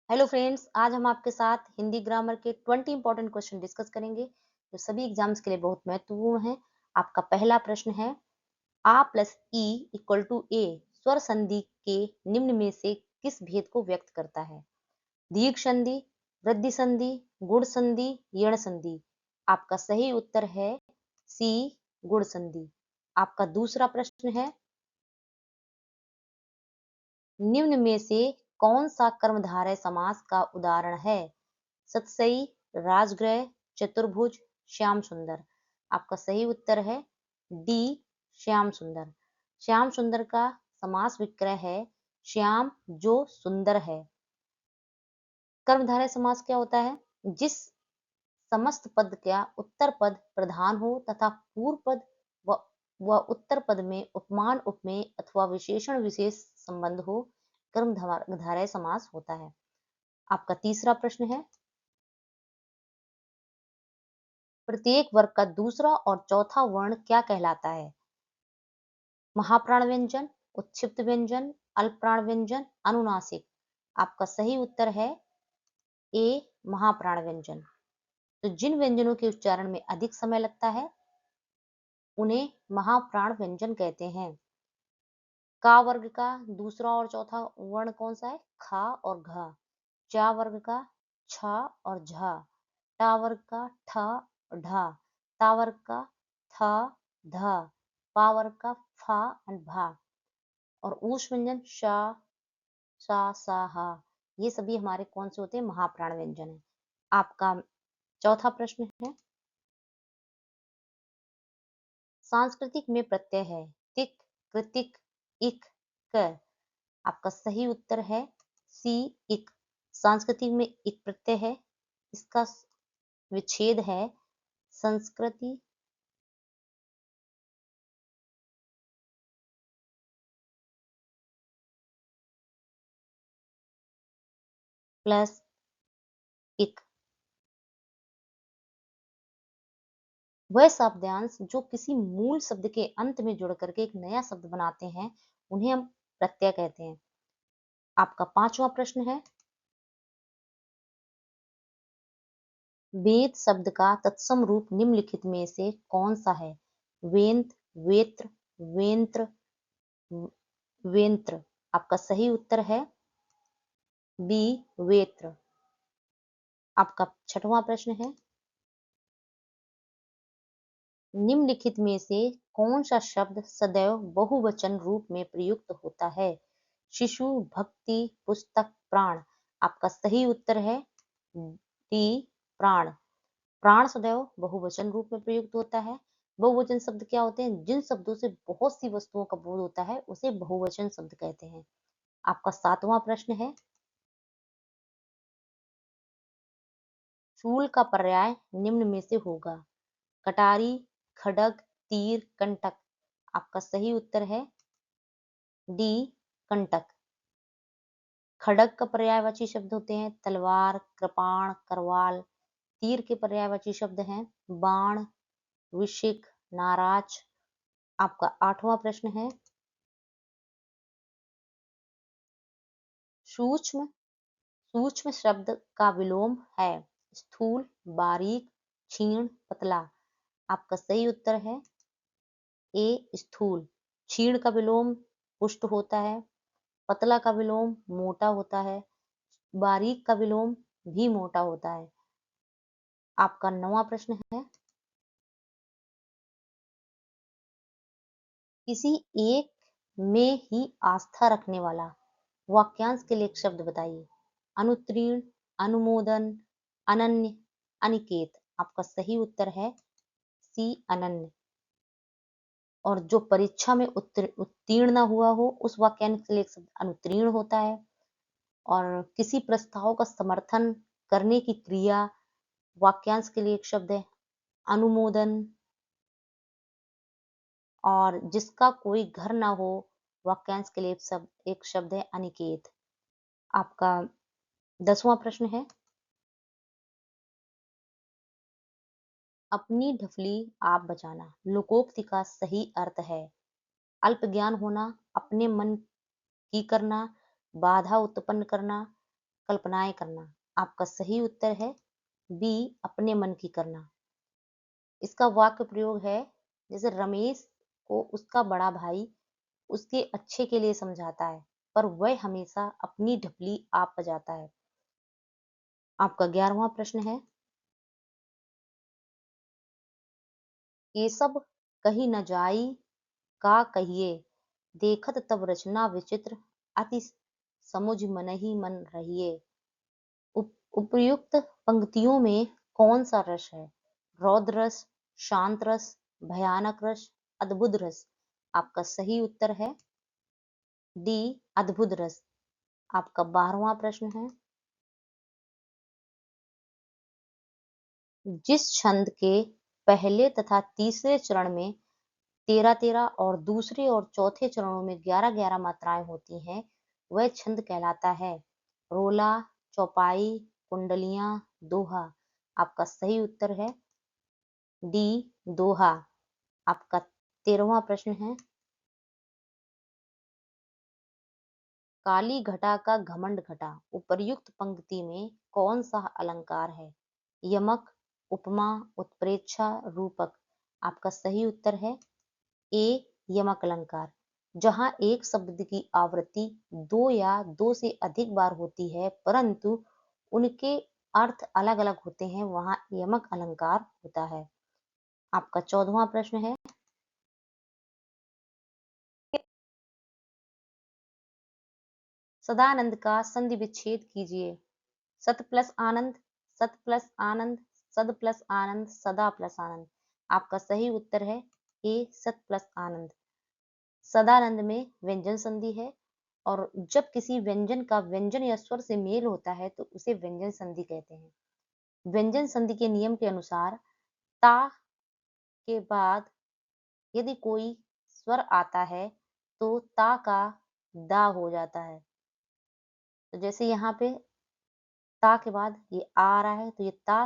Hello friends, आज हम आपके साथ हिंदी ग्रामर के 20 इंपॉर्टेंट क्वेश्चन डिस्कस करेंगे जो सभी एग्जाम्स के लिए बहुत महत्वपूर्ण है। आपका पहला प्रश्न है, आ प्लस ई इक्वल टू ए स्वर संधि के निम्न में से किस भेद को व्यक्त करता है? दीर्घ संधि, वृद्धि संधि, गुण संधि, यण संधि। आपका सही उत्तर है सी, गुण संधि। आपका दूसरा प्रश्न है, निम्न में से कौन सा कर्मधारय समास का उदाहरण है? सतसई, राजगृह, चतुर्भुज, श्याम सुंदर। आपका सही उत्तर है डी, श्याम सुंदर। श्याम सुंदर का समास विक्रय है श्याम जो सुंदर है। कर्मधारय समास क्या होता है? जिस समस्त पद का उत्तर पद प्रधान हो तथा पूर्व पद व उत्तर पद में उपमान उपमेय अथवा विशेषण विशेष संबंध हो, कर्मधारय समास होता है। आपका तीसरा प्रश्न है, प्रत्येक वर्ग का दूसरा और चौथा वर्ण क्या कहलाता है? महाप्राण व्यंजन, उत्क्षिप्त व्यंजन, अल्पप्राण व्यंजन, अनुनासिक। आपका सही उत्तर है ए, महाप्राण व्यंजन। तो जिन व्यंजनों के उच्चारण में अधिक समय लगता है उन्हें महाप्राण व्यंजन कहते हैं। का वर्ग का दूसरा और चौथा वर्ण कौन सा है? खा और घा। चा वर्ग का छा और झा। टा वर्ग का ठा और ढा। ता वर्ग का था धा। पा वर्ग का फा और भा। और ऊष्म व्यंजन शा, सा, सा, हा। ये सभी हमारे कौन से होते हैं? महाप्राण व्यंजन है। आपका चौथा प्रश्न है, सांस्कृतिक में प्रत्यय है तिक, कृतिक, इक, क। आपका सही उत्तर है सी, इक। सांस्कृतिक में इक प्रत्यय है, इसका विच्छेद है संस्कृति प्लस इक। वह शब्दांश जो किसी मूल शब्द के अंत में जुड़ करके एक नया शब्द बनाते हैं उन्हें हम प्रत्यय कहते हैं। आपका पांचवा प्रश्न है, वेद शब्द का तत्सम रूप निम्नलिखित में से कौन सा है? वेंत, वेत्र, वेंत्र, वेंत्र। आपका सही उत्तर है बी, वेत्र। आपका छठवां प्रश्न है, निम्नलिखित में से कौन सा शब्द सदैव बहुवचन रूप में प्रयुक्त होता है? शिशु, भक्ति, पुस्तक, प्राण। आपका सही उत्तर है डी, प्राण। प्राण सदैव बहुवचन रूप में प्रयुक्त होता है। बहुवचन शब्द क्या होते हैं? जिन शब्दों से बहुत सी वस्तुओं का बोध होता है उसे बहुवचन शब्द कहते हैं। आपका सातवां प्रश्न है, शूल का पर्याय निम्न में से होगा? कटारी, खड्ग, तीर, कंटक। आपका सही उत्तर है डी, कंटक। खड्ग का पर्यायवाची शब्द होते हैं तलवार, कृपाण, करवाल। तीर के पर्यायवाची शब्द हैं बाण, विशिख, नाराज। आपका आठवां प्रश्न है, सूक्ष्म सूक्ष्म शब्द का विलोम है स्थूल, बारीक, क्षीण, पतला। आपका सही उत्तर है ए, स्थूल। क्षीण का विलोम पुष्ट होता है, पतला का विलोम मोटा होता है, बारीक का विलोम भी मोटा होता है। आपका नौवां प्रश्न है, किसी एक में ही आस्था रखने वाला वाक्यांश के लिए एक शब्द बताइए? अनुत्तीर्ण, अनुमोदन, अनन्य, अनिकेत। आपका सही उत्तर है सी, अनन्य। और जो परीक्षा में उत्तीर्ण ना हुआ हो उस वाक्यांश के लिए एक शब्द अनुत्तीर्ण होता है। और किसी प्रस्ताव का समर्थन करने की क्रिया वाक्यांश के लिए एक शब्द है अनुमोदन। और जिसका कोई घर ना हो वाक्यांश के लिए एक शब्द है अनिकेत। आपका 10वां प्रश्न है, अपनी ढफली आप बचाना लोकोक्ति का सही अर्थ है अल्प ज्ञान होना, अपने मन की करना, बाधा उत्पन्न करना, कल्पनाएं करना। आपका सही उत्तर है बी, अपने मन की करना। इसका वाक्य प्रयोग है, जैसे रमेश को उसका बड़ा भाई उसके अच्छे के लिए समझाता है, पर वह हमेशा अपनी ढपली आप बजाता है। आपका 11वां प्रश्न है, ये सब कही न जाई का कहिए, देखत तब रचना विचित्र, अति समुझ मनहि मन रहिए। उपर्युक्त पंक्तियों में कौन सा रस है? रौद्र रस, शांत रस, भयानक रस, अद्भुत रस। आपका सही उत्तर है डी, अद्भुत रस। आपका 12वां प्रश्न है, जिस छंद के पहले तथा तीसरे चरण में 13-13 और दूसरे और चौथे चरणों में 11-11 मात्राएं होती हैं, वह छंद कहलाता है रोला, चौपाई, कुंडलियां, दोहा। आपका सही उत्तर है डी, दोहा। आपका 13वां प्रश्न है, काली घटा का घमंड घटा, उपर्युक्त पंक्ति में कौन सा अलंकार है? यमक, उपमा, उत्प्रेक्षा, रूपक। आपका सही उत्तर है ए, यमक अलंकार। जहां एक शब्द की आवृत्ति दो या दो से अधिक बार होती है परंतु उनके अर्थ अलग अलग होते हैं, वहां यमक अलंकार होता है। आपका 14वां प्रश्न है, सदानंद का संधि विच्छेद कीजिए। सत प्लस आनंद, सत प्लस आनंद, सद प्लस आनंद, सदा प्लस आनंद। आपका सही उत्तर है ए, सत प्लस आनंद। सदानंद में व्यंजन संधि है और जब किसी व्यंजन का व्यंजन या स्वर से मेल होता है तो उसे व्यंजन संधि कहते हैं। व्यंजन संधि के नियम के अनुसार ता के बाद यदि कोई स्वर आता है तो ता का दा हो जाता है। तो जैसे यहाँ पे ता के बाद ये आ रहा है तो ये ता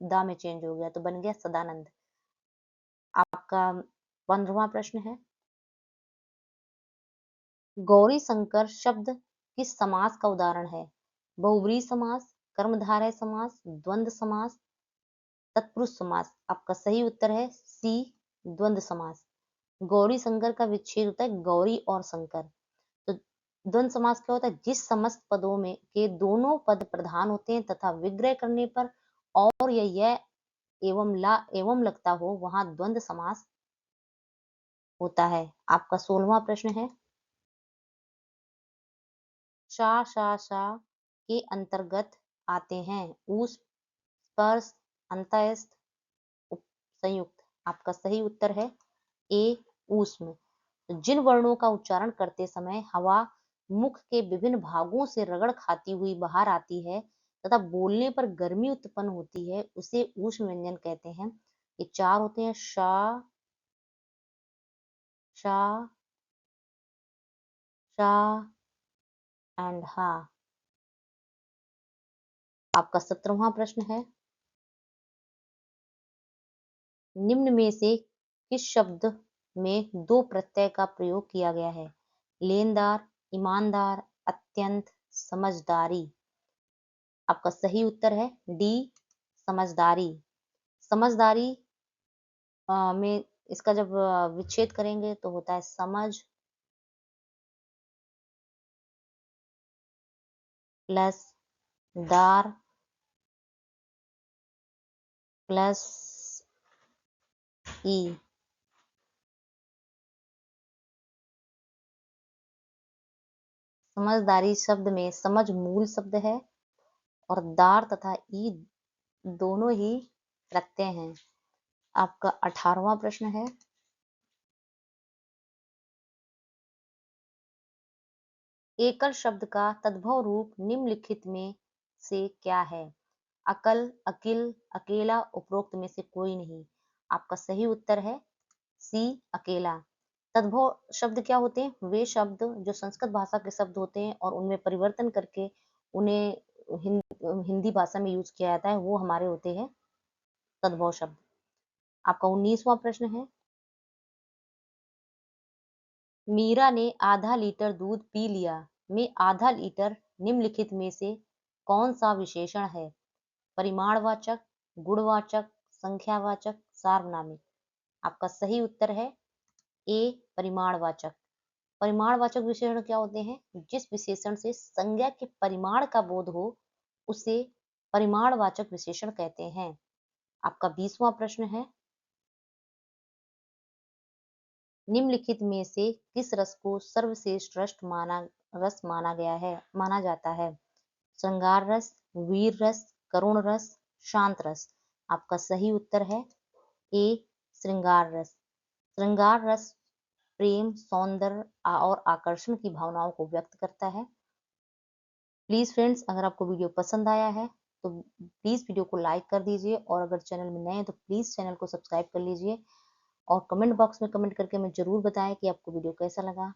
दा में चेंज हो गया तो बन गया सदानंद। आपका 15वां प्रश्न है, गौरी शंकर शब्द किस समास का उदाहरण है? बहुव्रीहि समास, कर्मधारय समास, द्वंद्व समास, तत्पुरुष समास। आपका सही उत्तर है सी, द्वंद्व समास। गौरी शंकर का विच्छेद होता है गौरी और शंकर। तो द्वंद्व समास क्या होता है? जिस समस्त पदों में के दोनों पद प्रधान होते हैं तथा विग्रह करने पर और या यह एवं ला एवं लगता हो वहां द्वंद्व समास होता है। आपका 16वां प्रश्न है, शा शा शा के अंतर्गत आते हैं ऊस, स्पर्श, अंतःस्थ, संयुक्त। आपका सही उत्तर है ए, ऊष्म। जिन वर्णों का उच्चारण करते समय हवा मुख के विभिन्न भागों से रगड़ खाती हुई बाहर आती है तथा बोलने पर गर्मी उत्पन्न होती है उसे ऊष्म व्यंजन कहते हैं। ये 4 होते हैं, शा, शा, शा एंड हा। आपका 17वां प्रश्न है, निम्न में से किस शब्द में दो प्रत्यय का प्रयोग किया गया है? लेनदार, ईमानदार, अत्यंत, समझदारी। आपका सही उत्तर है डी, समझदारी। समझदारी में इसका जब विच्छेद करेंगे तो होता है समझ प्लस दार प्लस ई। समझदारी शब्द में समझ मूल शब्द है और दार तथा ई दोनों ही प्रत्यय हैं। आपका 18वां प्रश्न है, एकल शब्द का तद्भव रूप निम्नलिखित में से क्या है? अकल, अकिल, अकेला, उपरोक्त में से कोई नहीं। आपका सही उत्तर है सी, अकेला। तद्भव शब्द क्या होते हैं? वे शब्द जो संस्कृत भाषा के शब्द होते हैं और उनमें परिवर्तन करके उन्हें हिंदी भाषा में यूज किया जाता है, वो हमारे होते हैं तद्भव शब्द। आपका 19वां प्रश्न है, मीरा ने आधा लीटर दूध पी लिया में आधा लीटर निम्नलिखित में से कौन सा विशेषण है? परिमाणवाचक, गुणवाचक, संख्यावाचक, सार्वनामिक। आपका सही उत्तर है ए परिमाणवाचक। परिमाणवाचक विशेषण क्या होते हैं? जिस विशेषण से संज्ञा के परिमाण का बोध हो उसे परिमाणवाचक विशेषण कहते हैं। आपका 20वां प्रश्न है, निम्नलिखित में से किस रस को सर्वश्रेष्ठ रस माना जाता है? श्रृंगार रस, वीर रस, करुण रस, शांत रस। आपका सही उत्तर है ए श्रृंगार रस। श्रृंगार रस प्रेम, सौंदर्य और आकर्षण की भावनाओं को व्यक्त करता है। प्लीज फ्रेंड्स, अगर आपको वीडियो पसंद आया है तो प्लीज वीडियो को लाइक कर दीजिए, और अगर चैनल में नए हैं तो प्लीज चैनल को सब्सक्राइब कर लीजिए, और कमेंट बॉक्स में कमेंट करके हमें जरूर बताएं कि आपको वीडियो कैसा लगा।